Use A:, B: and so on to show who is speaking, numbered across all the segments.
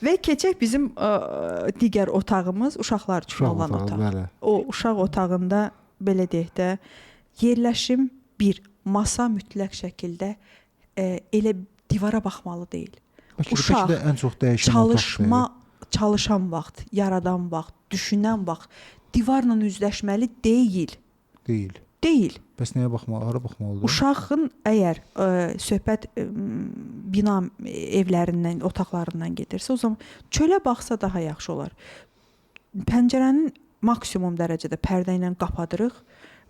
A: Və keçək bizim digər otağımız uşaqlar üçün
B: Uşaq
A: olan
B: otağı,
A: otaq.
B: bəli.
A: O uşaq otağında belə deyək də yerləşim bir masa mütləq şəkildə elə divara baxmalı deyil.
B: Bəlkə də ən çox dəyişən
A: Çalışan vaxt, yaradan vaxt, düşünən vaxt divarla üzləşməli deyil. Deyil.
B: Bəs nəyə baxmalı, hara baxmalıdır?
A: Uşağın əgər söhbət bina evlərindən, otaqlarından gedirsə, o zaman çölə baxsa daha yaxşı olar. Pəncərənin maksimum dərəcədə pərdə ilə qapadırıq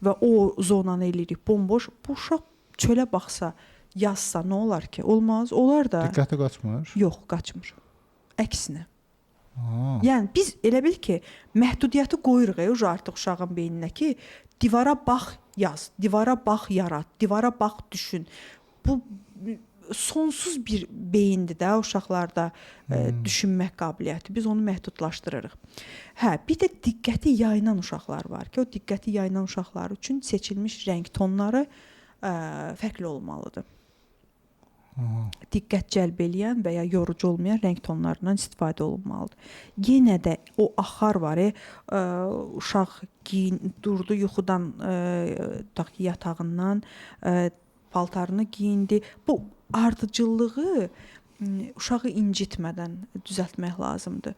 A: və o zonanı eləyirik bomboş. Bu uşaq çölə baxsa, yazsa nə olar ki? Olmaz. Olar da.
B: Diqqəti qaçmır?
A: Yox, qaçmır. Əksinə. Yəni biz elə bil ki, məhdudiyyəti qoyuruq artıq uşağın beyninə ki, divara bax yaz, divara bax yarat, divara bax düşün. Bu sonsuz bir beyindir də uşaqlarda düşünmək qabiliyyəti. Biz onu məhdudlaşdırırıq. Bir də diqqəti yayınan uşaqlar var ki, o diqqəti yayınan uşaqlar üçün seçilmiş rəng tonları fərqli olmalıdır. Diqqət cəlb eləyən və ya yorucu olmayan rəng tonlarından istifadə olunmalıdır. Yenə də o axar var, uşaq durdu yuxudan, yatağından, paltarını giyindi. Bu ardıcıllığı uşağı incitmədən düzəltmək lazımdır.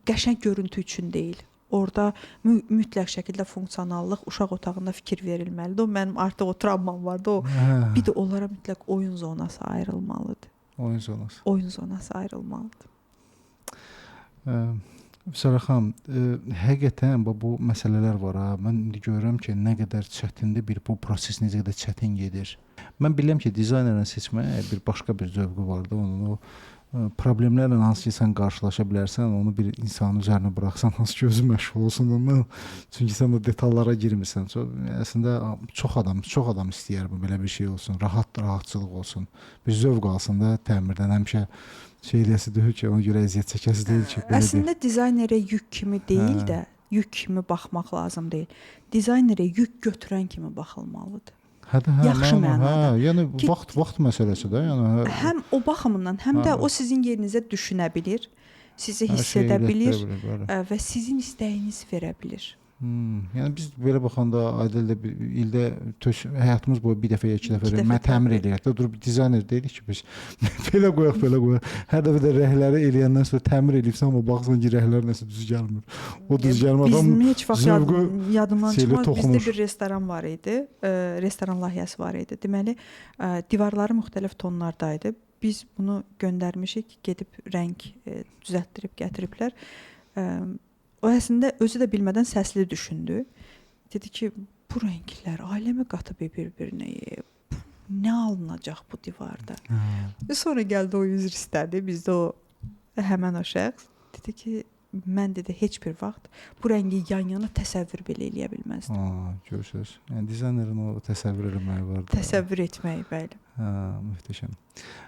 A: Qəşəng görüntü üçün deyil. Orada mütləq şəkildə funksionallıq uşaq otağında fikir verilməlidir. O mənim artıq o travmam vardı. Bir də onlara mütləq oyun zonası ayrılmalıdır. Oyun zonası ayrılmalıdır.
B: Vüsələ xanım, həqiqətən bu məsələlər var. Mən indi görürəm ki, nə qədər çətindir bu proses, necə qədər çətin gedir. Mən bilirəm ki, dizaynerini seçmək bir başqa bir zövqü vardı. Onun o problemlərlə hansı ki sən qarşılaşa bilərsən, onu bir insanın üzərinə buraxsan, hansı ki özü məşğul olsun ondan. Çünki sən o detallara girmirsən. Əslində çox adam istəyər bu belə bir şey olsun, rahatçılıq olsun. Bir zövq alsın da təmirdən. Həmişə eləyəsi deyil ki, ona görə əziyyət çəkəsi deyil ki.
A: Əslində dizaynerə yük kimi deyil də, yük kimi baxmaq lazım deyil. Dizaynerə yük götürən kimi baxılmalıdır. Yaxşı mənada.
B: Yəni vaxt məsələsi də.
A: Həm o baxımından, həm də o sizin yerinizə düşünə bilir, sizi hiss edə bilir və sizin istəyiniz verə bilir.
B: Yəni biz belə baxanda ildə həyatımız boyu bir dəfə, iki dəfə təmir eləyək. Durub dizayner deyirik ki, biz belə qoyaq. Hər dəfə də rəhləri eləyəndən sonra təmir eləyibsən, amma baxsan ki, rəhlər nəsə düz gəlmir. O düz gəlmədən
A: bizim heç vaxt yadımdan çıxmaz. Bizdə bir restoran var idi, restoran layihəsi var idi. Deməli, divarları müxtəlif tonlardaydı. Biz bunu göndərmişik, gedib rəng düzəltdirib gətiriblər. O əslində özü də bilmədən səsli düşündü. Dedi ki, bu rənglər aləmi qatıb bir-birinə, nə alınacaq bu divarda? Sonra gəldi o üzr istədi. Bizdə o həmən o şəxs dedi ki, mən dedi heç bir vaxt bu rəngi yan-yana təsəvvür belə eləyə bilməzdim.
B: Görürsünüz. Yəni dizaynerin o təsəvvür eləməyi var da.
A: Təsəvvür etməyi, bəli.
B: Möhtəşəm.